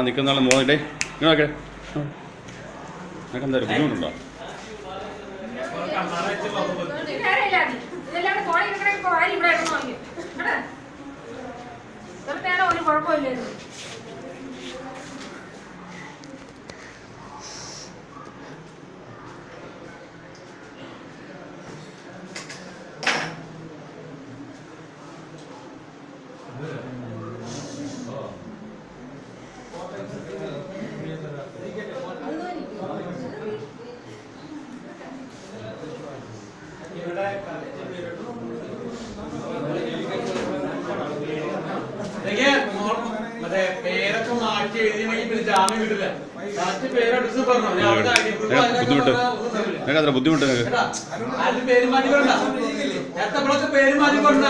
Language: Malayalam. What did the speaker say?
നിൽക്കുന്ന ആളെ മോനെ ഇങ്ങനെയൊക്കെ നിനക്ക് എന്തായാലും ബുദ്ധിമുട്ടുണ്ടോ? ഒരു കുഴപ്പമില്ലായിരുന്നു. പേരൊക്കെ മാറ്റി എഴുതിയെങ്കിൽ പിന്നെ ജാമ്യം കിട്ടില്ല. പേര് അഡ്രസ് പറഞ്ഞു ബുദ്ധിമുട്ട് പേര് മാറ്റി പറഞ്ഞ പേര് മാറ്റി പറഞ്ഞ